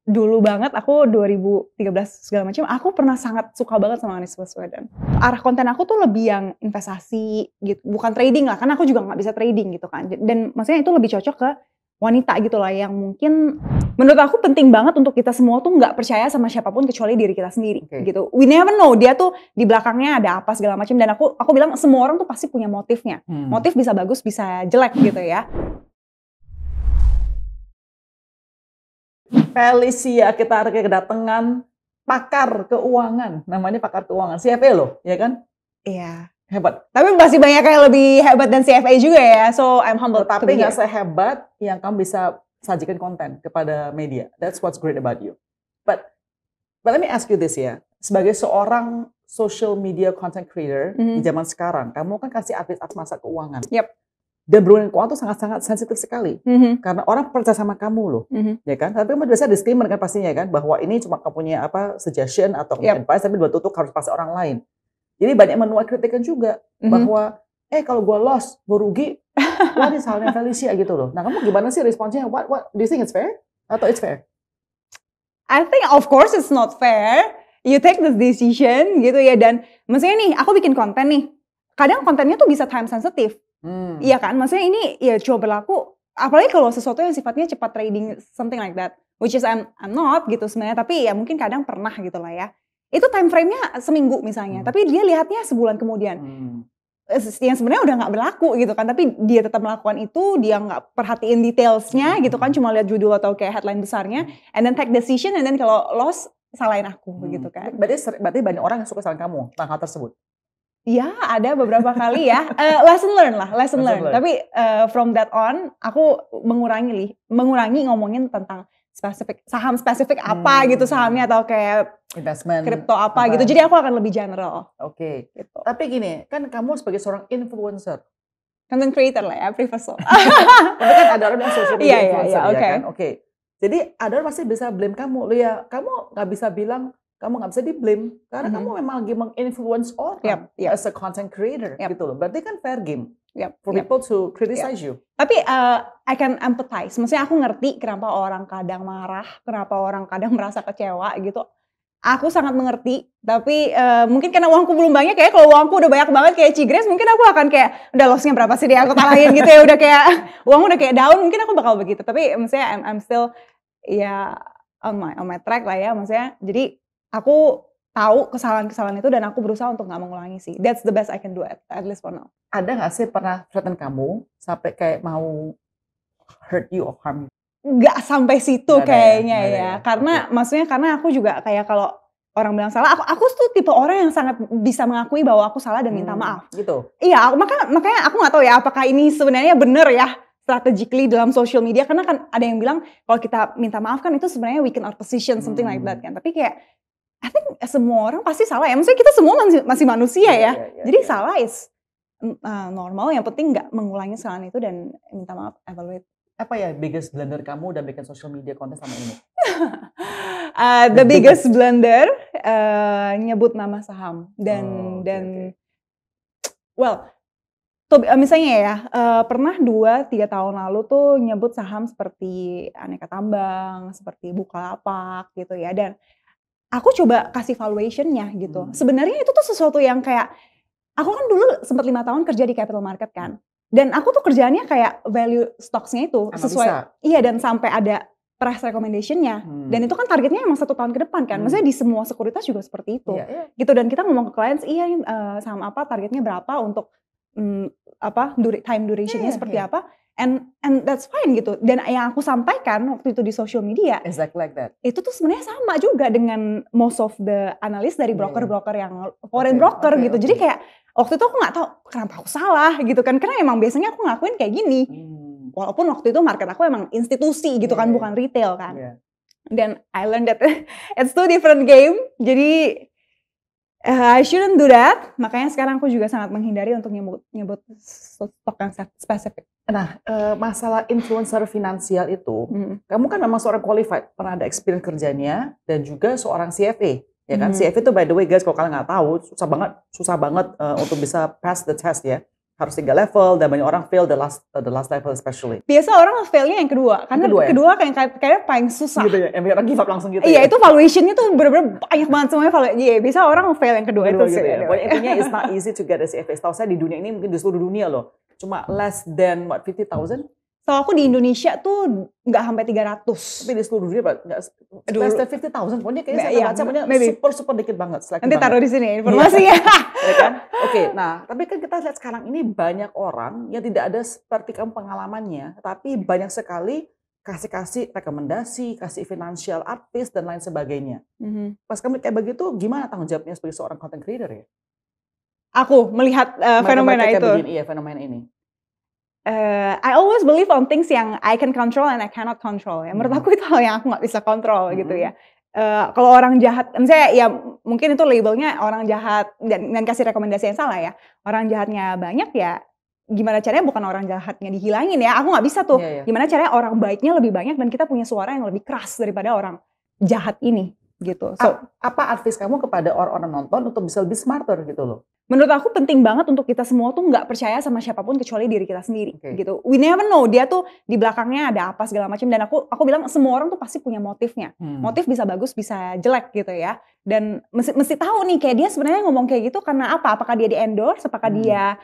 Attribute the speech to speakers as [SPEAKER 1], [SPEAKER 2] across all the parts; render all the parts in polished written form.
[SPEAKER 1] dulu banget aku 2013 segala macam, aku pernah sangat suka banget sama Anies Baswedan. Arah konten aku tuh lebih yang investasi gitu, bukan trading lah, karena aku juga nggak bisa trading gitu kan. Dan maksudnya itu lebih cocok ke wanita gitu lah, yang mungkin menurut aku penting banget untuk kita semua tuh nggak percaya sama siapapun kecuali diri kita sendiri gitu. We never know dia tuh di belakangnya ada apa segala macam, dan aku bilang semua orang tuh pasti punya motifnya. Motif bisa bagus bisa jelek gitu ya.
[SPEAKER 2] Felicia, kita kedatangan pakar keuangan, namanya pakar keuangan, CFA loh, ya kan?
[SPEAKER 1] Iya.
[SPEAKER 2] Hebat.
[SPEAKER 1] Tapi masih banyak yang lebih hebat dan CFA juga ya, so I'm humbled.
[SPEAKER 2] Tapi nggak sehebat yang kamu bisa sajikan konten kepada media. That's what's great about you. But let me ask you this ya, sebagai seorang social media content creator di zaman sekarang, kamu kan kasih update masa keuangan.
[SPEAKER 1] Yep.
[SPEAKER 2] Dan berhubungan keuangan itu sangat-sangat sensitif sekali. Karena orang percaya sama kamu loh. Ya kan? Tapi kamu biasa disclaimer kan pastinya kan, bahwa ini cuma kamu punya suggestion atau advice, tapi buat tutup harus pasti orang lain. Jadi banyak menuai kritikan juga, bahwa kalau gue loss, gue rugi, what is halnya Felicia gitu loh. Nah kamu gimana sih responsnya? What do you think it's fair? Atau it's fair?
[SPEAKER 1] I think of course it's not fair. You take this decision gitu ya. Dan maksudnya nih, aku bikin konten nih, kadang kontennya tuh bisa time sensitive. Iya kan, maksudnya ini ya cuma berlaku, apalagi kalau sesuatu yang sifatnya cepat trading, something like that, which is I'm not gitu sebenarnya, tapi ya mungkin kadang pernah gitu lah ya. Itu time frame-nya seminggu misalnya, tapi dia lihatnya sebulan kemudian. Yang sebenarnya udah nggak berlaku gitu kan, tapi dia tetap melakukan itu, dia nggak perhatiin detailsnya gitu kan, cuma lihat judul atau kayak headline besarnya, and then take decision, and then kalau loss, salahin aku begitu kan.
[SPEAKER 2] Berarti banyak orang yang suka salahin kamu tentang hal tersebut?
[SPEAKER 1] Ya, ada beberapa kali ya. Lesson learn. Tapi from that on, aku mengurangi ngomongin tentang saham spesifik apa gitu sahamnya, atau kayak
[SPEAKER 2] investment,
[SPEAKER 1] kripto apa gitu. Jadi aku akan lebih general.
[SPEAKER 2] Oke.
[SPEAKER 1] Gitu.
[SPEAKER 2] Tapi gini, kan kamu sebagai seorang influencer,
[SPEAKER 1] content creator lah ya, prefer.
[SPEAKER 2] tapi kan ada orang yang social media influencer,
[SPEAKER 1] ya
[SPEAKER 2] kan? Oke. Jadi ada orang pasti bisa blame kamu. Lo ya, kamu nggak bisa bilang, kamu nggak bisa di-blame karena kamu memang lagi meng-influence orang as a content creator gitu loh. Berarti kan fair game for people to criticize you.
[SPEAKER 1] Tapi I can empathize. Maksudnya aku ngerti kenapa orang kadang marah, kenapa orang kadang merasa kecewa gitu. Aku sangat mengerti. Tapi mungkin karena uangku belum banyak, kayak kalau uangku udah banyak banget kayak Cigres, mungkin aku akan kayak udah lossnya berapa sih dia aku talahin gitu ya. Udah kayak uang udah kayak down, mungkin aku bakal begitu. Tapi maksudnya I'm still ya on my track lah ya. Maksudnya jadi aku tahu kesalahan-kesalahan itu dan aku berusaha untuk nggak mengulangi sih. That's the best I can do at least for now.
[SPEAKER 2] Ada nggak sih pernah threaten kamu sampai kayak mau hurt you or harm you?
[SPEAKER 1] Nggak sampai situ kayaknya ya. Karena maksudnya karena aku juga kayak kalau orang bilang salah, aku tuh tipe orang yang sangat bisa mengakui bahwa aku salah dan minta maaf.
[SPEAKER 2] Gitu.
[SPEAKER 1] Iya, makanya aku nggak tahu ya apakah ini sebenarnya benar ya strategically dalam social media, karena kan ada yang bilang kalau kita minta maaf kan itu sebenarnya weaken our position, something like that kan. Tapi kayak I think semua orang pasti salah ya. Maksudnya kita semua masih manusia ya. Jadi salah is normal. Yang penting nggak mengulangi kesalahan itu dan minta maaf, evaluate.
[SPEAKER 2] Apa ya biggest blunder kamu dan bikin social media konten sama ini?
[SPEAKER 1] The biggest blunder nyebut nama saham dan well, misalnya ya pernah 2-3 tahun lalu tuh nyebut saham seperti Aneka Tambang, seperti Bukalapak gitu ya, dan aku coba kasih valuation-nya gitu. Sebenarnya itu tuh sesuatu yang kayak, aku kan dulu sempat 5 tahun kerja di capital market kan. Dan aku tuh kerjaannya kayak value stocks-nya itu sesuai. Iya, dan sampai ada price recommendation-nya. Dan itu kan targetnya emang 1 tahun ke depan kan. Maksudnya di semua sekuritas juga seperti itu. Gitu, dan kita ngomong ke clients, saham apa targetnya berapa untuk time duration-nya seperti apa. And that's fine gitu. Dan yang aku sampaikan waktu itu di social media,
[SPEAKER 2] exactly like that.
[SPEAKER 1] Itu tuh sebenarnya sama juga dengan most of the analis dari broker-broker yang foreign broker gitu. Jadi kayak waktu itu aku nggak tahu kenapa aku salah gitu kan. Karena emang biasanya aku ngakuin kayak gini. Walaupun waktu itu market aku emang institusi gitu kan, bukan retail kan. Dan I learned that it's two different game. Jadi I shouldn't do that. Makanya sekarang aku juga sangat menghindari untuk nyebut stok yang spesifik.
[SPEAKER 2] Nah, masalah influencer finansial itu, kamu kan memang seorang qualified, pernah ada experience kerjanya, dan juga seorang CFA, ya kan? CFA itu by the way guys, kalau kalian nggak tahu, susah banget untuk bisa pass the test ya. harus 3 level dan banyak orang fail the last level especially.
[SPEAKER 1] Biasa orang failnya yang kedua, karena kedua kayaknya paling susah.
[SPEAKER 2] Gitu ya, yang orang give up langsung gitu.
[SPEAKER 1] Iya, itu valuationnya tuh bener-bener banyak banget semuanya valuation. Iya, biasa orang fail yang kedua itu
[SPEAKER 2] gitu
[SPEAKER 1] sih.
[SPEAKER 2] Ya. Pokoknya intinya it's not easy to get a CFA. Setahu saya di dunia ini mungkin di seluruh dunia loh, cuma less than 50,000.
[SPEAKER 1] So aku di Indonesia tuh nggak sampai 300.
[SPEAKER 2] Tapi di seluruh dunia nggak less than 50,000. Pokoknya kayaknya saya baca pokoknya super dikit banget.
[SPEAKER 1] Nanti taruh di sini informasinya.
[SPEAKER 2] Ya kan? Oke, nah tapi kan kita lihat sekarang ini banyak orang yang tidak ada seperti kamu pengalamannya, tapi banyak sekali kasih rekomendasi, kasih financial advice dan lain sebagainya. Pas kamu kayak begitu, gimana tanggung jawabnya sebagai seorang content creator ya?
[SPEAKER 1] Aku melihat fenomena itu.
[SPEAKER 2] Iya, fenomena ini.
[SPEAKER 1] I always believe on things yang I can control and I cannot control. Ya. Menurut aku itu hal yang aku nggak bisa kontrol gitu ya. Kalau orang jahat, misalnya ya mungkin itu labelnya orang jahat dan kasih rekomendasi yang salah ya. Orang jahatnya banyak ya. Gimana caranya bukan orang jahatnya dihilangin ya. Aku nggak bisa tuh. Gimana caranya orang baiknya lebih banyak dan kita punya suara yang lebih keras daripada orang jahat ini gitu. So,
[SPEAKER 2] apa advice kamu kepada orang-orang nonton untuk bisa lebih smarter gitu loh?
[SPEAKER 1] Menurut aku penting banget untuk kita semua tuh nggak percaya sama siapapun kecuali diri kita sendiri gitu. We never know dia tuh di belakangnya ada apa segala macam, dan aku bilang semua orang tuh pasti punya motifnya. Motif bisa bagus bisa jelek gitu ya. Dan mesti tahu nih kayak dia sebenarnya ngomong kayak gitu karena apa? Apakah dia di endorse? Apakah dia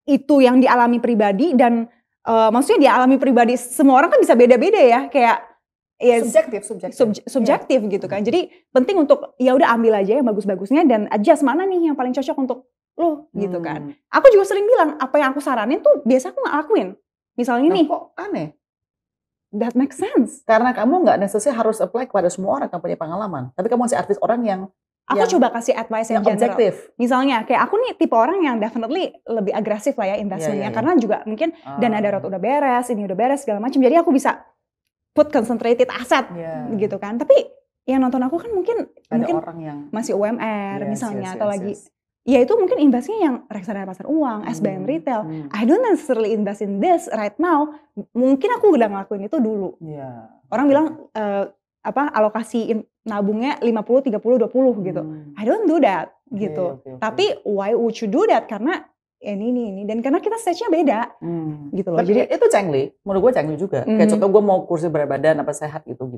[SPEAKER 1] itu yang dialami pribadi? Dan maksudnya dialami pribadi semua orang kan bisa beda-beda ya, kayak subjektif gitu kan. Jadi penting untuk ya udah ambil aja yang bagus-bagusnya dan adjust mana nih yang paling cocok untuk lo gitu kan. Aku juga sering bilang apa yang aku saranin tuh biasa aku nggak lakuin. Misalnya nih.
[SPEAKER 2] Kok aneh?
[SPEAKER 1] That makes sense.
[SPEAKER 2] Karena kamu nggak necessarily harus apply kepada semua orang yang punya pengalaman. Tapi kamu masih advice orang yang
[SPEAKER 1] aku coba kasih advice yang
[SPEAKER 2] objektif.
[SPEAKER 1] Misalnya kayak aku nih tipe orang yang definitely lebih agresif lah ya investmentnya. Karena juga mungkin dana darurat udah beres, ini udah beres segala macam. Jadi aku bisa put concentrated asset gitu kan. Tapi yang nonton aku kan mungkin
[SPEAKER 2] orang yang
[SPEAKER 1] masih UMR misalnya atau lagi ya itu mungkin investnya yang reksadana pasar uang, SBN retail. I don't necessarily invest in this right now. Mungkin aku udah ngelakuin itu dulu. Orang bilang alokasi nabungnya 50 30 20 gitu. I don't do that gitu. Tapi why would you do that? Karena ini dan karena kita stage-nya beda gitu loh.
[SPEAKER 2] Jadi itu Chengli, menurut gue Chengli juga. Kayak contoh gue mau kursi berat badan apa sehat gitu.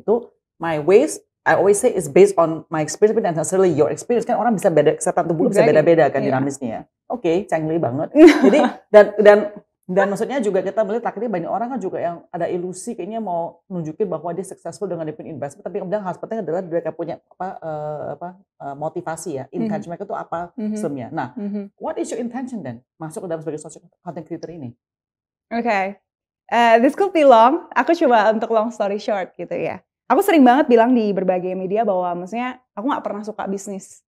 [SPEAKER 2] My ways, I always say is based on my experience but not necessarily your experience. Kan orang bisa beda, kesehatan tubuh bisa beda-beda kan dinamisnya. Oke, Chengli banget. Jadi dan maksudnya juga kita melihat akhirnya banyak orang kan juga yang ada ilusi kayaknya mau nunjukin bahwa dia successful dengan different investment, tapi kemudian hal penting adalah mereka punya motivasi ya, intention mereka itu apa sebelumnya. Nah, what is your intention then masuk ke dalam sebagai social content creator ini?
[SPEAKER 1] Okay, this could be long. Aku coba untuk long story short gitu ya. Aku sering banget bilang di berbagai media bahwa maksudnya aku nggak pernah suka bisnis.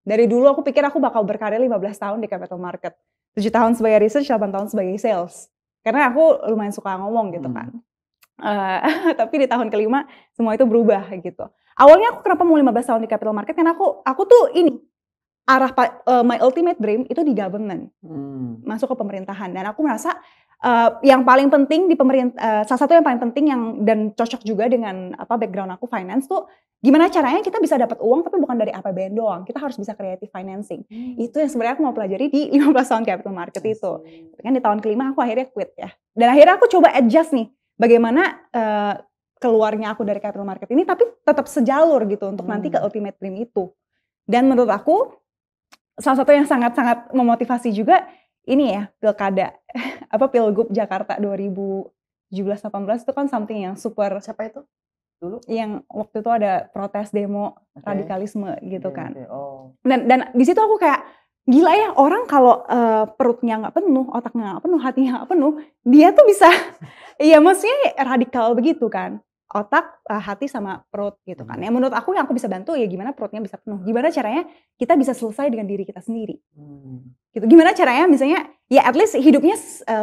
[SPEAKER 1] Dari dulu aku pikir aku bakal berkarir 15 tahun di capital market. 7 tahun sebagai research, 8 tahun sebagai sales. Karena aku lumayan suka ngomong gitu kan. Tapi di tahun kelima semua itu berubah gitu. Awalnya aku kenapa mau 15 tahun di capital market? Karena aku tuh ini my ultimate dream itu di government. Masuk ke pemerintahan. Dan aku merasa yang paling penting di salah satu yang paling penting dan cocok juga dengan background aku finance tuh gimana caranya kita bisa dapat uang tapi bukan dari APBN doang. Kita harus bisa creative financing. Itu yang sebenarnya aku mau pelajari di 15 tahun capital market itu. Kan di tahun kelima aku akhirnya quit ya. Dan akhirnya aku coba adjust nih bagaimana keluarnya aku dari capital market ini tapi tetap sejalur gitu untuk nanti ke ultimate dream itu. Dan menurut aku salah satu yang sangat-sangat memotivasi juga ini ya pilkada Pilgub Jakarta 2017-18 itu kan something yang super.
[SPEAKER 2] Siapa itu dulu?
[SPEAKER 1] Yang waktu itu ada protes demo radikalisme gitu kan. Dan di situ aku kayak gila ya, orang kalau perutnya nggak penuh, otaknya nggak penuh, hatinya nggak penuh, dia tuh bisa ya maksudnya radikal begitu kan. Otak, hati sama perut gitu kan. Ya menurut aku yang aku bisa bantu ya gimana perutnya bisa penuh. Gimana caranya kita bisa selesai dengan diri kita sendiri. Gitu. Gimana caranya misalnya ya at least hidupnya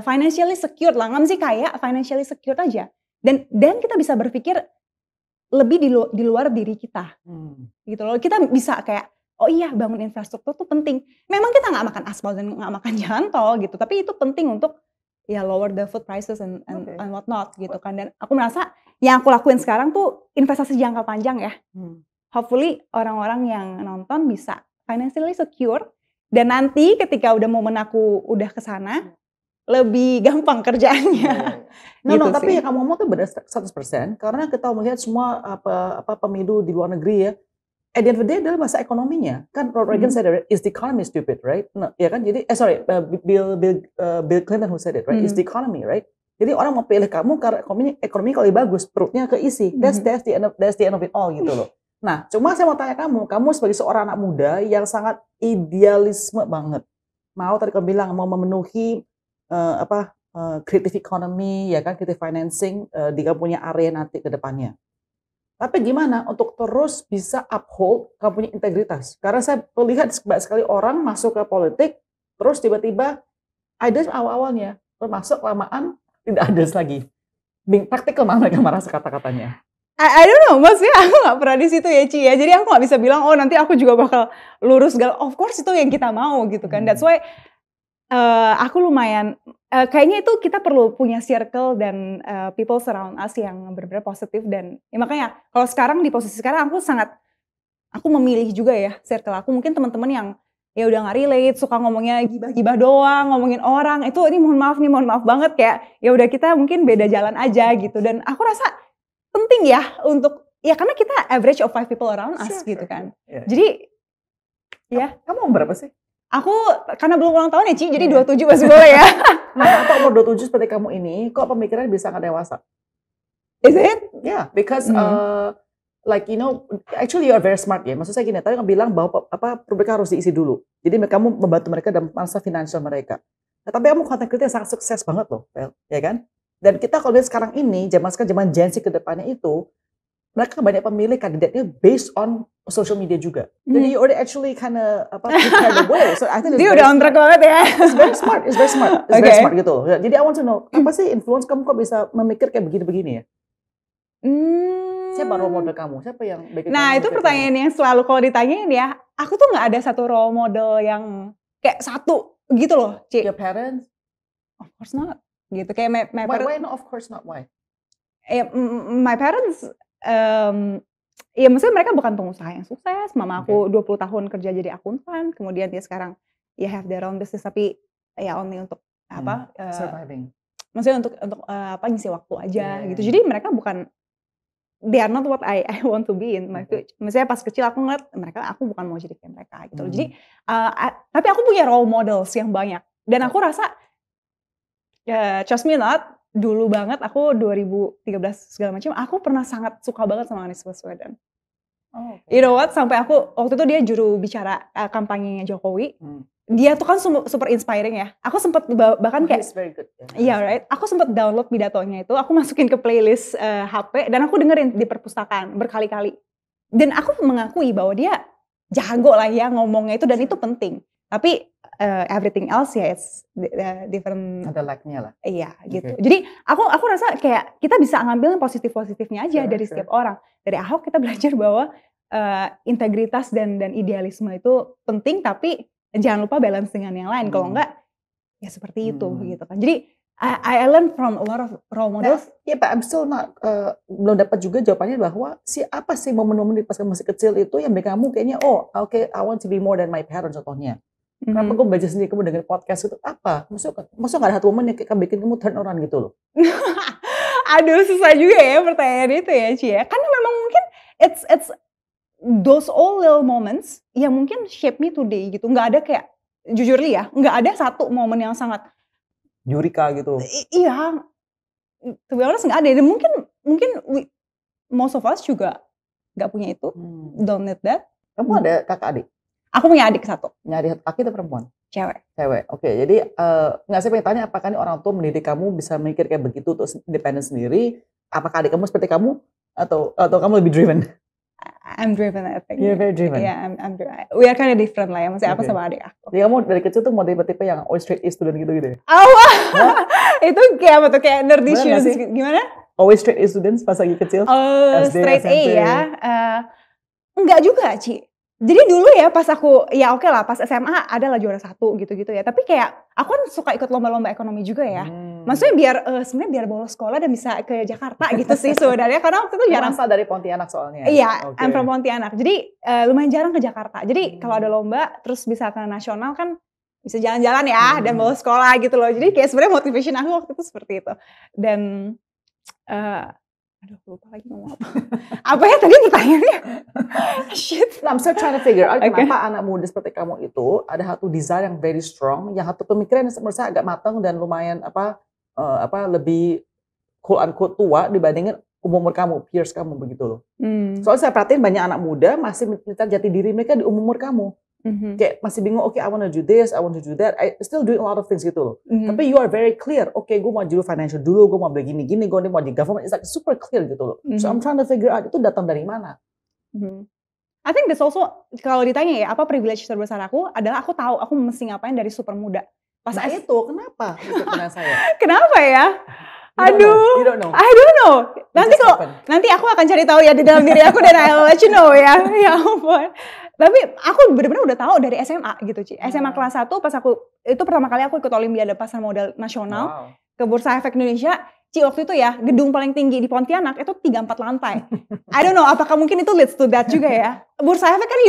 [SPEAKER 1] financially secure lah. Nggak mesti kaya, financially secure aja. Dan kita bisa berpikir lebih di luar diri kita. Gitu loh. Kita bisa kayak oh iya bangun infrastruktur tuh penting. Memang kita nggak makan aspal dan nggak makan jalan tol gitu. Tapi itu penting untuk ya lower the food prices and what not gitu kan. Dan aku merasa yang aku lakuin sekarang tuh investasi jangka panjang ya. Hopefully orang-orang yang nonton bisa financially secure Dan nanti ketika udah momen aku udah kesana, lebih gampang kerjaannya.
[SPEAKER 2] No, tapi yang kamu ngomong tuh benar 100%. Karena kita melihat semua apa pemilu di luar negeri ya. At the end of the day adalah masa ekonominya. Kan Ronald Reagan said it, is the economy stupid, right? No, ya kan? Jadi, Bill Clinton who said it, right? Is the economy, right? Jadi orang mau pilih kamu karena ekonomi kalau bagus, perutnya keisi. That's the end of it all gitu loh. Nah, cuma saya mau tanya kamu sebagai seorang anak muda yang sangat idealisme banget. Tadi kamu bilang mau memenuhi creative economy, ya kan, creative financing di kamu punya area nanti ke depannya. Tapi gimana untuk terus bisa uphold kamu punya integritas? Karena saya melihat banyak sekali orang masuk ke politik, terus tiba-tiba ada awal-awalnya, masuk lamaan tidak ada lagi. Praktikal mana mereka merasa kata-katanya?
[SPEAKER 1] I don't know, maksudnya aku gak pernah di situ ya Ci ya. Jadi aku gak bisa bilang, oh nanti aku juga bakal lurus segala. Of course itu yang kita mau gitu kan. That's why aku lumayan, kayaknya itu kita perlu punya circle dan people surround us yang benar-benar positif. Dan ya makanya kalau sekarang di posisi sekarang aku memilih juga ya circle aku. Mungkin teman-teman yang ya udah gak relate, suka ngomongnya gibah-gibah doang, ngomongin orang. Itu ini mohon maaf banget, kayak ya udah kita mungkin beda jalan aja gitu. Dan aku rasa penting ya untuk, ya karena kita average of 5 people around us gitu kan. Jadi ya.
[SPEAKER 2] Kamu umur berapa sih?
[SPEAKER 1] Aku karena belum ulang tahun ya Ci, jadi 27 masih boleh ya.
[SPEAKER 2] Nah, apa umur 27 seperti kamu ini, kok pemikiran bisa nggak dewasa?
[SPEAKER 1] Is it?
[SPEAKER 2] Yeah, because like you know, actually you are very smart ya. Maksud saya gini, tadi kamu bilang bahwa mereka harus diisi dulu. Jadi kamu membantu mereka dalam masa finansial mereka. Nah, tapi kamu content creator yang sangat sukses banget loh, ya kan? Dan kita kalau lihat sekarang ini, zaman Gen Z ke depannya itu, mereka banyak pemilih kandidatnya based on social media juga. Jadi you already actually kind of way. So I think
[SPEAKER 1] dia udah on track banget ya.
[SPEAKER 2] It's very smart very smart gitu loh. Jadi I want to know, apa sih influence kamu kok bisa memikir kayak begini-begini ya? Siapa role model kamu? Siapa yang bikin
[SPEAKER 1] Nah, itu pertanyaan yang selalu kalau ditanyain ya, aku tuh nggak ada satu role model yang kayak satu gitu loh, Ci.
[SPEAKER 2] Your parents?
[SPEAKER 1] Of course not. Gitu kayak my
[SPEAKER 2] parents. Why no, of course not, why?
[SPEAKER 1] My parents ya maksudnya mereka bukan pengusaha yang sukses. Mama aku 20 tahun kerja jadi akuntan, kemudian dia sekarang ya have their own business, tapi ya only untuk
[SPEAKER 2] surviving.
[SPEAKER 1] Maksudnya untuk ngisi waktu aja gitu. Jadi mereka bukan, they are not what I want to be in my future. Maksudnya pas kecil aku ngeliat aku bukan mau jadi kayak mereka gitu. Jadi tapi aku punya role models yang banyak dan aku rasa trust me not, dulu banget aku 2013 segala macam, aku pernah sangat suka banget sama Anies Baswedan. You know what? Sampai aku waktu itu dia juru bicara kampanyenya Jokowi. Dia tuh kan super inspiring ya. Aku sempat bahkan kayak, iya right. Aku sempat download pidatonya itu, aku masukin ke playlist HP dan aku dengerin di perpustakaan berkali-kali. Dan aku mengakui bahwa dia jago lah ya ngomongnya itu dan itu penting. Tapi everything else ya it's different.
[SPEAKER 2] Ada like-nya lah.
[SPEAKER 1] Iya gitu. Jadi aku rasa kayak kita bisa ngambil yang positif-positifnya aja dari setiap orang. Dari Ahok kita belajar bahwa integritas dan idealisme itu penting, tapi jangan lupa balance dengan yang lain. Kalau enggak ya seperti itu gitu kan. Jadi I learn from a lot of role models.
[SPEAKER 2] Nah, but I'm still not belum dapat juga jawabannya bahwa apa sih momen-momen pas kamu masih kecil itu yang bikin kamu kayaknya I want to be more than my parents contohnya. Kenapa kamu baca sendiri, kamu dengerin podcast itu apa? Maksudnya gak ada satu momen yang bikin kamu turn around gitu loh?
[SPEAKER 1] Aduh susah juga ya pertanyaan itu ya Ci ya. Karena memang mungkin it's those all little moments yang mungkin shape me today gitu. Gak ada kayak, jujur li ya, gak ada satu momen yang sangat
[SPEAKER 2] Eureka gitu.
[SPEAKER 1] Iya, to be honest gak ada. Dan mungkin most of us juga gak punya itu. Don't need that.
[SPEAKER 2] Kamu ada kakak adik?
[SPEAKER 1] Aku punya adik satu.
[SPEAKER 2] Punya adik laki atau perempuan?
[SPEAKER 1] Cewek.
[SPEAKER 2] Oke, jadi saya pengen tanya, apakah nih orang tua mendidik kamu bisa mikir kayak begitu terus independen sendiri? Apakah adik kamu seperti kamu atau kamu lebih driven?
[SPEAKER 1] I'm driven, I think.
[SPEAKER 2] You're very driven.
[SPEAKER 1] Yeah, I'm driven. We are kind of different lah ya, maksudnya aku sama adik aku.
[SPEAKER 2] Jadi kamu dari kecil tuh mau tipe-tipe yang always straight A student gitu ya?
[SPEAKER 1] Itu kayak apa tuh, kayak nerdy shoes gimana?
[SPEAKER 2] Always straight A students pas lagi kecil?
[SPEAKER 1] Straight A ya. Enggak juga Ci. Jadi dulu ya pas aku, ya oke lah pas SMA adalah juara 1 gitu-gitu ya. Tapi kayak aku kan suka ikut lomba-lomba ekonomi juga ya. Maksudnya biar sebenarnya biar bolos sekolah dan bisa ke Jakarta gitu sih sebenarnya. Karena waktu itu jarang.
[SPEAKER 2] Asal dari Pontianak soalnya.
[SPEAKER 1] Iya, I'm from Pontianak. Jadi lumayan jarang ke Jakarta. Jadi kalau ada lomba terus bisa ke nasional kan bisa jalan-jalan ya dan bolos sekolah gitu loh. Jadi kayak sebenarnya motivation aku waktu itu seperti itu. Dan aduh lupa lagi ngomong apa. Apa ya tadi pertanyaannya? Shit.
[SPEAKER 2] Nah, I'm still trying to figure out kenapa anak muda seperti kamu itu ada satu desire yang very strong, yang satu pemikiran yang menurut saya agak matang dan lumayan lebih quote unquote tua dibandingin umur kamu, peers kamu begitu loh. Soalnya saya perhatiin banyak anak muda masih mencari jati diri mereka di umur kamu. Kayak masih bingung, okay, I want to do this, I want to do that. I still doing a lot of things gitu loh. Tapi you are very clear. Okay, gue mau jadi financial dulu, gue mau beli gini-gini, gue mau di government. It's like super clear gitu loh. So I'm trying to figure out itu datang dari mana.
[SPEAKER 1] I think that's also, kalau ditanya ya, apa privilege terbesar aku adalah aku tahu aku mesti ngapain dari super muda.
[SPEAKER 2] Pas itu, kenapa? Itu pertanyaan saya.
[SPEAKER 1] Kenapa ya?
[SPEAKER 2] You don't know.
[SPEAKER 1] I don't know. Nanti aku akan cari tahu ya di dalam diri aku dan I'll let you know ya. Ya ampun. Tapi aku benar-benar udah tahu dari SMA gitu, Ci. SMA kelas 1 pas itu pertama kali aku ikut Olimpiade Pasar Modal Nasional ke Bursa Efek Indonesia. Ci, waktu itu ya gedung paling tinggi di Pontianak itu 3-4 lantai. I don't know apakah mungkin itu leads to that juga ya. Bursa Efek kan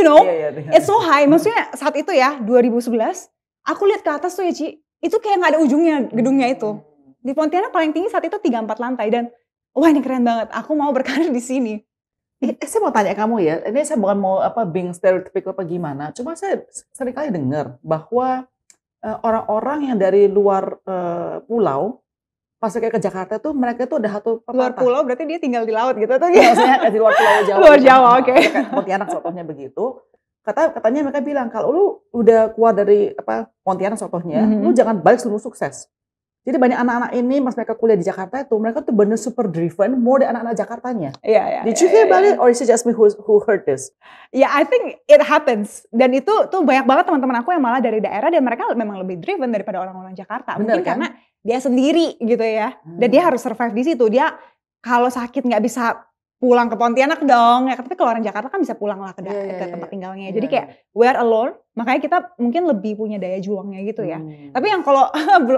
[SPEAKER 1] it's so high. Maksudnya saat itu ya 2011 aku lihat ke atas tuh ya, Ci. Itu kayak nggak ada ujungnya gedungnya itu. Di Pontianak paling tinggi saat itu 3-4 lantai dan wah ini keren banget. Aku mau berkarir di sini.
[SPEAKER 2] Saya mau tanya kamu ya, ini saya bukan mau being stereotypical apa gimana, cuma saya sering kali dengar bahwa orang-orang yang dari luar pulau pas kayak ke Jakarta tuh mereka tuh ada satu pepatah.
[SPEAKER 1] Luar pulau berarti dia tinggal di laut gitu tuh.
[SPEAKER 2] Ya, maksudnya di luar pulau Jawa.
[SPEAKER 1] Luar Jawa, oke.
[SPEAKER 2] Pontianak contohnya begitu. Katanya mereka bilang kalau lu udah keluar dari Pontianak contohnya, lu jangan balik sebelum sukses. Jadi banyak anak-anak ini pas mereka kuliah di Jakarta itu mereka tuh bener super driven more dari anak-anak Jakartanya.
[SPEAKER 1] Iya.
[SPEAKER 2] Did you hear about it or is it just me who heard this?
[SPEAKER 1] Ya, I think it happens. Dan itu tuh banyak banget teman-teman aku yang malah dari daerah dan mereka memang lebih driven daripada orang-orang Jakarta.
[SPEAKER 2] Bener,
[SPEAKER 1] mungkin
[SPEAKER 2] kan?
[SPEAKER 1] Karena dia sendiri gitu ya. Dan dia harus survive di situ. Dia kalau sakit nggak bisa pulang ke Pontianak dong. Ya, tapi kalau orang Jakarta kan bisa pulang lah ke tempat tinggalnya. Jadi kayak we're alone. Makanya kita mungkin lebih punya daya juangnya gitu ya. Tapi yang kalau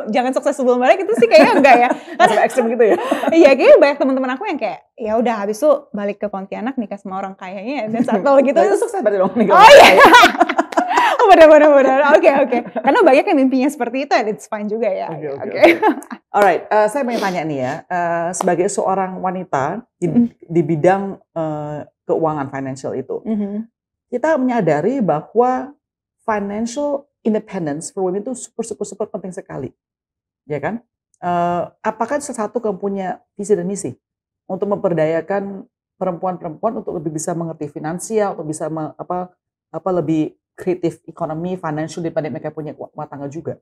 [SPEAKER 1] jangan sukses sebelum balik itu sih kayaknya enggak ya.
[SPEAKER 2] Sampai ekstrim gitu ya.
[SPEAKER 1] Iya, kayaknya banyak teman-teman aku yang kayak ya udah habis itu balik ke Pontianak nikah sama orang kayanya dan settle gitu.
[SPEAKER 2] Itu sukses berarti dong nikah.
[SPEAKER 1] Oh iya. Oh benar. Oke. Karena banyak yang mimpinya seperti itu and it's fine juga ya. Oke.
[SPEAKER 2] Alright, saya mau tanya nih ya, sebagai seorang wanita di bidang keuangan financial itu, kita menyadari bahwa financial independence for women itu super penting sekali, ya kan? Apakah sesuatu kamu punya visi dan misi untuk memperdayakan perempuan-perempuan untuk lebih bisa mengerti finansial, untuk bisa lebih kreatif ekonomi, financial daripada mereka punya rumah tangga juga?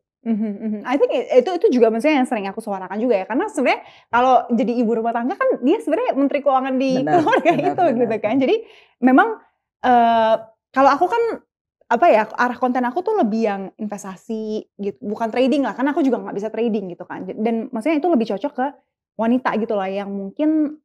[SPEAKER 1] I think itu juga maksudnya yang sering aku suarakan juga ya, karena sebenarnya kalau jadi ibu rumah tangga kan dia sebenarnya menteri keuangan di keluarga itu gitu kan. Jadi memang kalau aku kan arah konten aku tuh lebih yang investasi gitu, bukan trading lah, karena aku juga nggak bisa trading gitu kan. Dan maksudnya itu lebih cocok ke wanita gitu lah yang mungkin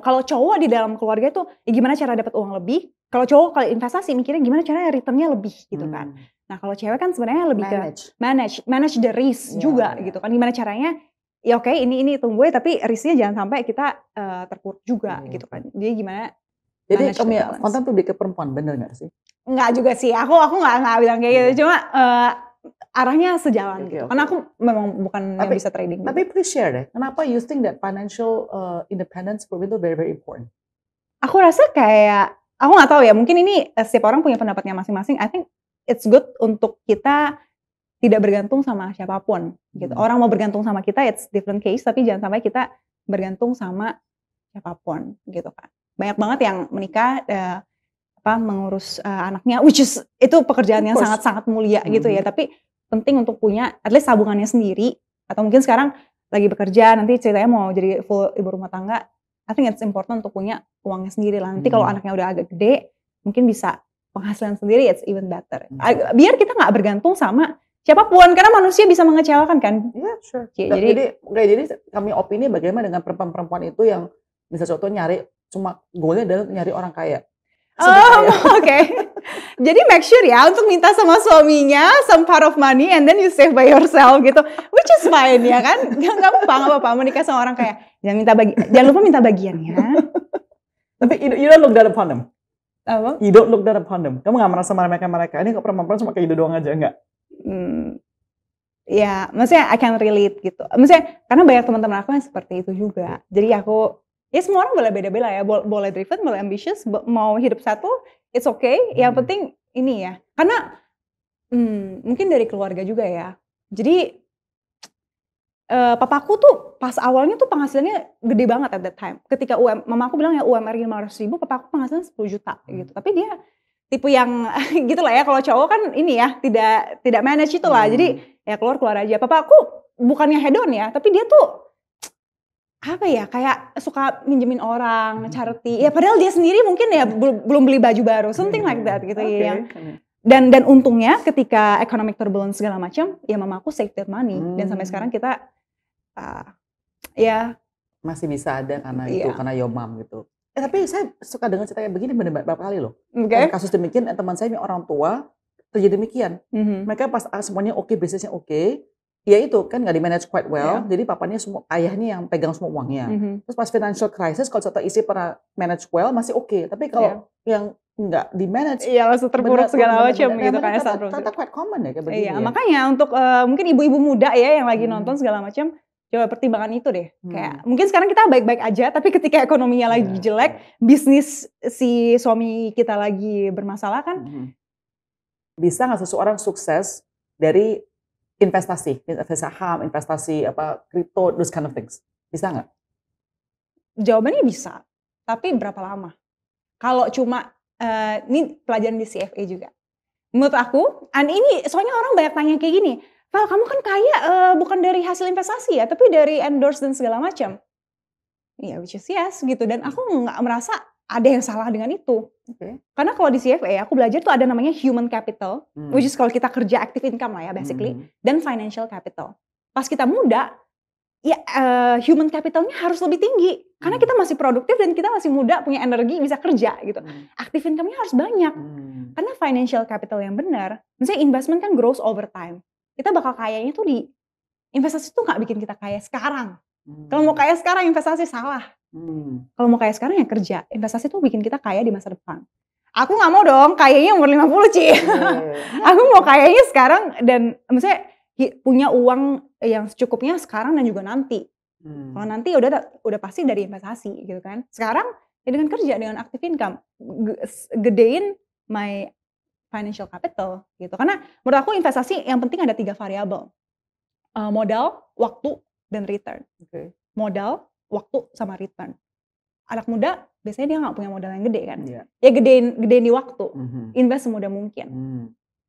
[SPEAKER 1] kalau cowok di dalam keluarga itu ya gimana cara dapat uang lebih. Kalau cowok kalau investasi mikirnya gimana cara returnnya lebih gitu kan. Nah kalau cewek kan sebenarnya lebih ke manage the risk juga gitu kan. Gimana caranya ya oke, ini tunggu tapi risknya jangan sampai kita terpuruk juga gitu kan. Jadi gimana?
[SPEAKER 2] Jadi kamu ya konten tuh lebih ke perempuan, bener nggak sih?
[SPEAKER 1] Nggak juga sih, aku nggak bilang kayak gitu, cuma arahnya sejalan gitu. Karena aku memang bukan yang bisa trading.
[SPEAKER 2] Tapi please share deh, kenapa you think that financial independence for women itu very important?
[SPEAKER 1] Aku rasa kayak, aku nggak tahu ya, mungkin ini setiap orang punya pendapatnya masing-masing. I think it's good untuk kita tidak bergantung sama siapapun gitu. Orang mau bergantung sama kita, it's different case, tapi jangan sampai kita bergantung sama siapapun gitu kan. Banyak banget yang menikah mengurus anaknya, which is itu pekerjaan yang sangat-sangat mulia gitu ya. Tapi penting untuk punya at least tabungannya sendiri, atau mungkin sekarang lagi bekerja nanti ceritanya mau jadi full ibu rumah tangga. I think it's important untuk punya uangnya sendiri lah. Nanti kalau anaknya udah agak gede, mungkin bisa penghasilan sendiri, it's even better. Biar kita nggak bergantung sama siapapun, karena manusia bisa mengecewakan kan.
[SPEAKER 2] Iya, sure. Jadi kami opini bagaimana dengan perempuan-perempuan itu yang bisa contoh nyari cuma goalnya adalah nyari orang kaya.
[SPEAKER 1] Oke. Jadi make sure ya untuk minta sama suaminya some part of money and then you save by yourself gitu. Which is fine ya kan? Gak apa-apa menikah sama orang kaya. Jangan lupa minta bagiannya.
[SPEAKER 2] Tapi you don't look down upon them.
[SPEAKER 1] Apa?
[SPEAKER 2] You don't look down upon them. Kamu gak merasa mereka ini kok perempuan cuma kayak gitu doang aja, enggak?
[SPEAKER 1] Ya, maksudnya I can relate gitu. Maksudnya karena banyak teman-teman aku yang seperti itu juga. Jadi aku, ya semua orang boleh beda-beda ya. Boleh driven, boleh ambitious, mau hidup satu, it's okay. Yang penting ini ya. Karena mungkin dari keluarga juga ya. Jadi papaku tuh pas awalnya tuh penghasilannya gede banget at that time. Ketika mama aku bilang ya UMR 500.000, papaku penghasilan 10 juta gitu. Tapi dia tipe yang gitu lah ya, kalau cowok kan ini ya tidak manage itu lah. Jadi ya keluar aja. Papaku bukannya hedon ya, tapi dia tuh apa ya, kayak suka minjemin orang, charity. Ya padahal dia sendiri mungkin ya belum beli baju baru, something like that gitu ya. Dan untungnya ketika economic turbulence segala macam, ya mamaku save that money. Dan sampai sekarang kita ya
[SPEAKER 2] masih bisa ada karena itu, karena your mom gitu. Tapi saya suka dengan cerita kayak begini beberapa kali loh. Kasus demikian, teman saya orang tua terjadi demikian. Mereka pas semuanya oke, bisnisnya oke, ya itu kan nggak di manage quite well. Jadi papanya ayahnya yang pegang semua uangnya. Terus pas financial crisis, kalau contoh istri pernah manage well masih oke. Tapi kalau yang nggak di manage,
[SPEAKER 1] langsung terpuruk segala macam gitu kan.
[SPEAKER 2] Ternyata quite common ya kayak begini.
[SPEAKER 1] Makanya untuk mungkin ibu-ibu muda ya yang lagi nonton segala macam, coba pertimbangan itu deh. Kayak mungkin sekarang kita baik-baik aja, tapi ketika ekonominya lagi jelek, bisnis si suami kita lagi bermasalah kan.
[SPEAKER 2] Bisa nggak seseorang sukses dari investasi saham, investasi kripto, those kind of things? Bisa nggak?
[SPEAKER 1] Jawabannya bisa, tapi berapa lama? Kalau cuma ini pelajaran di CFA juga. Menurut aku, ini soalnya orang banyak tanya kayak gini. Val, kamu kan kaya bukan dari hasil investasi ya, tapi dari endorse dan segala macam. Ya, which is yes gitu. Dan aku nggak merasa ada yang salah dengan itu. Karena kalau di CFA aku belajar tuh ada namanya human capital, which is kalau kita kerja active income lah ya basically, dan financial capital. Pas kita muda, ya human capitalnya harus lebih tinggi. Karena kita masih produktif dan kita masih muda, punya energi, bisa kerja gitu. Active income-nya harus banyak. Karena financial capital yang benar, misalnya investment kan grows over time. Kita bakal kayanya tuh di investasi tuh nggak bikin kita kaya sekarang. Kalau mau kaya sekarang investasi salah. Kalau mau kaya sekarang ya kerja. Investasi tuh bikin kita kaya di masa depan. Aku nggak mau dong kayanya umur 50 Ci. Aku mau kayanya sekarang dan maksudnya punya uang yang secukupnya sekarang dan juga nanti. Kalau nanti udah pasti dari investasi gitu kan. Sekarang ya dengan kerja, dengan active income, gedein my financial capital gitu. Karena menurut aku investasi yang penting ada 3 variabel. Modal, waktu, dan return. Modal, waktu, sama return. Anak muda biasanya dia nggak punya modal yang gede kan. Ya gedein di waktu. Invest semudah mungkin.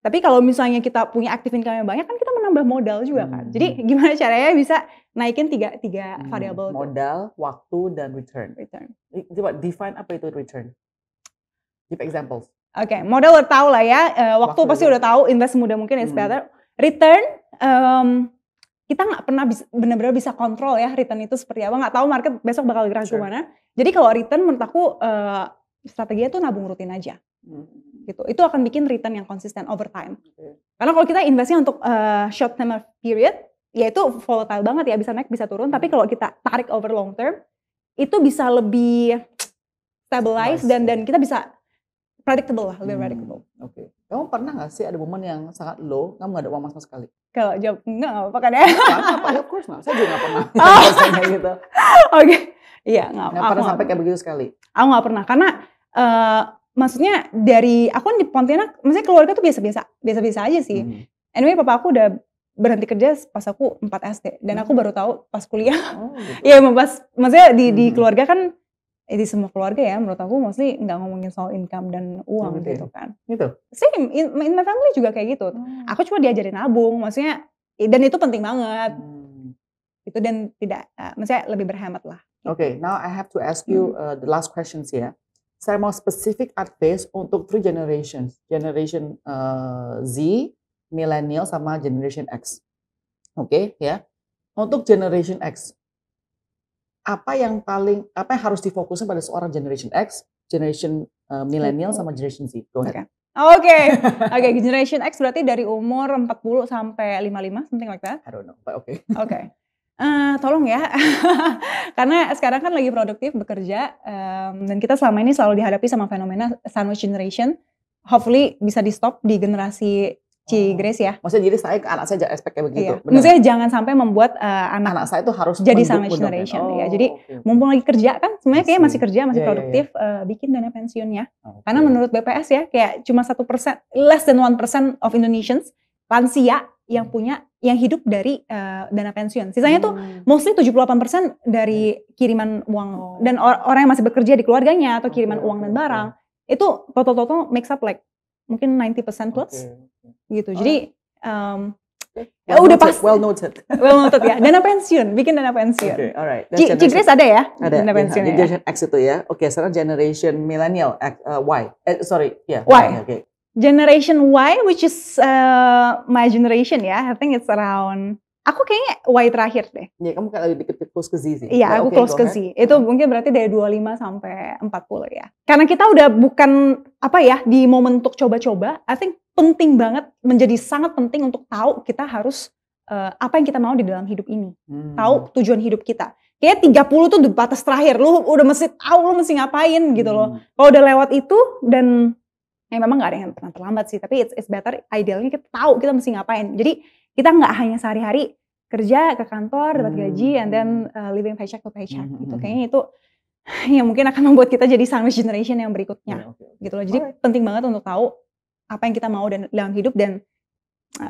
[SPEAKER 1] Tapi kalau misalnya kita punya active income yang banyak kan kita menambah modal juga kan. Jadi gimana caranya bisa naikin tiga variabel itu.
[SPEAKER 2] Modal, waktu, dan return. Coba define apa itu return. Give examples.
[SPEAKER 1] Oke, modal udah tahu lah ya, waktu pasti udah tahu, invest semudah mungkin is better. Return, kita nggak pernah benar-benar bisa kontrol ya return itu seperti apa, nggak tahu market besok bakal gerak kemana. Jadi kalau return menurut aku strateginya tuh nabung rutin aja, gitu. Itu akan bikin return yang konsisten over time. Karena kalau kita investnya untuk short term period, ya itu volatile banget ya, bisa naik bisa turun. Tapi kalau kita tarik over long term, itu bisa lebih stabilize dan kita bisa predictable lah, lebih predictable.
[SPEAKER 2] Kamu pernah nggak sih ada momen yang sangat low, kamu nggak ada uang sama sekali?
[SPEAKER 1] Kalau jawab enggak apa kan ya?
[SPEAKER 2] Apa? Of course nggak. Saya juga nggak pernah. Gitu.
[SPEAKER 1] Iya nggak.
[SPEAKER 2] Nggak pernah sampai kayak begitu sekali.
[SPEAKER 1] Aku nggak pernah karena maksudnya dari aku di Pontianak, maksudnya keluarga tuh biasa aja sih. Anyway, papa aku udah berhenti kerja pas aku 4 SD dan aku baru tahu pas kuliah. Iya, maksudnya di keluarga kan. Di semua keluarga ya, menurut aku mostly nggak ngomongin soal income dan uang gitu kan.
[SPEAKER 2] Gitu?
[SPEAKER 1] Same, in my family juga kayak gitu. Aku cuma diajarin nabung, maksudnya, dan itu penting banget. Itu dan tidak, maksudnya lebih berhemat lah.
[SPEAKER 2] Gitu. Now I have to ask you the last questions ya. Saya mau specific advice untuk 3 generations. Generation Z, Millennial, sama Generation X. Ya. Untuk Generation X, apa yang harus difokuskan pada seorang Generation X, Generation millennial sama Generation Z. Go ahead.
[SPEAKER 1] Oke, Generation X berarti dari umur 40 sampai 55, something like that.
[SPEAKER 2] I don't know, but okay.
[SPEAKER 1] Oke. Tolong ya, karena sekarang kan lagi produktif bekerja, dan kita selama ini selalu dihadapi sama fenomena sandwich generation. Hopefully bisa di stop di generasi Grace ya.
[SPEAKER 2] Maksudnya jadi saya ke anak saya jangan expect kayak begitu.
[SPEAKER 1] Iya. Maksudnya jangan sampai membuat anak
[SPEAKER 2] saya itu harus
[SPEAKER 1] jadi sandwich generation. Ya. Jadi mumpung lagi kerja kan, sebenarnya kayak masih kerja, masih produktif, bikin dana pensiunnya. Karena menurut BPS ya, kayak cuma 1%, less than 1% of Indonesians lansia yang hidup dari dana pensiun. Sisanya tuh mostly 78% dari kiriman uang dan orang yang masih bekerja di keluarganya atau kiriman uang dan barang. Itu total makes up like mungkin 90% plus. Gitu. Jadi udah pas.
[SPEAKER 2] Well noted
[SPEAKER 1] ya. Dana pensiun, bikin dana pensiun.
[SPEAKER 2] Okay, alright.
[SPEAKER 1] Grace ada ya?
[SPEAKER 2] Ada.
[SPEAKER 1] Dana pensiun ya.
[SPEAKER 2] Generation X itu ya. Oke, sekarang generation millennial Y.
[SPEAKER 1] Y.
[SPEAKER 2] Okay.
[SPEAKER 1] Generation Y, which is my generation ya. I think it's around. Aku kayaknya Y terakhir deh.
[SPEAKER 2] Ya, kamu kayak lebih deket close ke Z sih.
[SPEAKER 1] Iya, aku close ke Z. Itu mungkin berarti dari 25 sampai 40 ya. Karena kita udah bukan di momen untuk coba-coba. I think penting banget, menjadi sangat penting untuk tahu kita harus apa yang kita mau di dalam hidup ini. Tahu tujuan hidup kita. Kayak 30 tuh batas terakhir. Lu udah mesti tahu lu mesti ngapain gitu loh. Kalau udah lewat itu dan memang gak ada yang pernah terlambat sih. Tapi it's better, idealnya kita tahu kita mesti ngapain. Jadi kita nggak hanya sehari-hari kerja ke kantor, dapat gaji, and then living paycheck to paycheck gitu. Kayaknya itu ya mungkin akan membuat kita jadi sandwich generation yang berikutnya, gitu loh. Jadi penting banget untuk tahu apa yang kita mau dalam hidup dan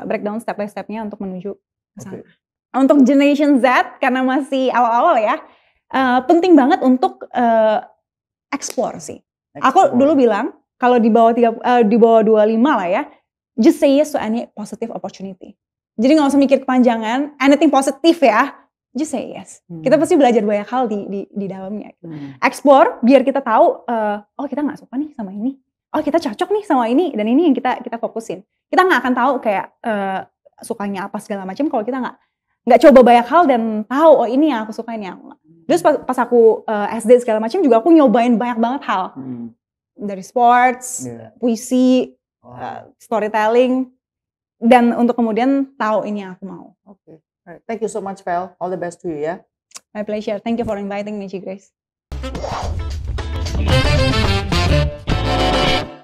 [SPEAKER 1] breakdown step by stepnya untuk menuju ke sana. Untuk generation Z karena masih awal-awal ya, penting banget untuk explore sih. Aku dulu bilang kalau di bawah 25 lah ya, just say yes to any positive opportunity. Jadi gak usah mikir kepanjangan, anything positif ya, just say yes. Kita pasti belajar banyak hal di dalamnya. Explore, biar kita tahu, oh kita gak suka nih sama ini. Oh kita cocok nih sama ini, dan ini yang kita fokusin. Kita gak akan tahu kayak sukanya apa segala macam kalau kita gak coba banyak hal dan tahu, oh ini yang aku suka, ini yang enggak. Terus pas aku SD segala macam juga aku nyobain banyak banget hal. Dari sports, puisi, storytelling, dan untuk kemudian tahu ini yang aku mau.
[SPEAKER 2] Okay. Alright. Thank you so much, Val. All the best to you ya.
[SPEAKER 1] My pleasure. Thank you for inviting me, Grace.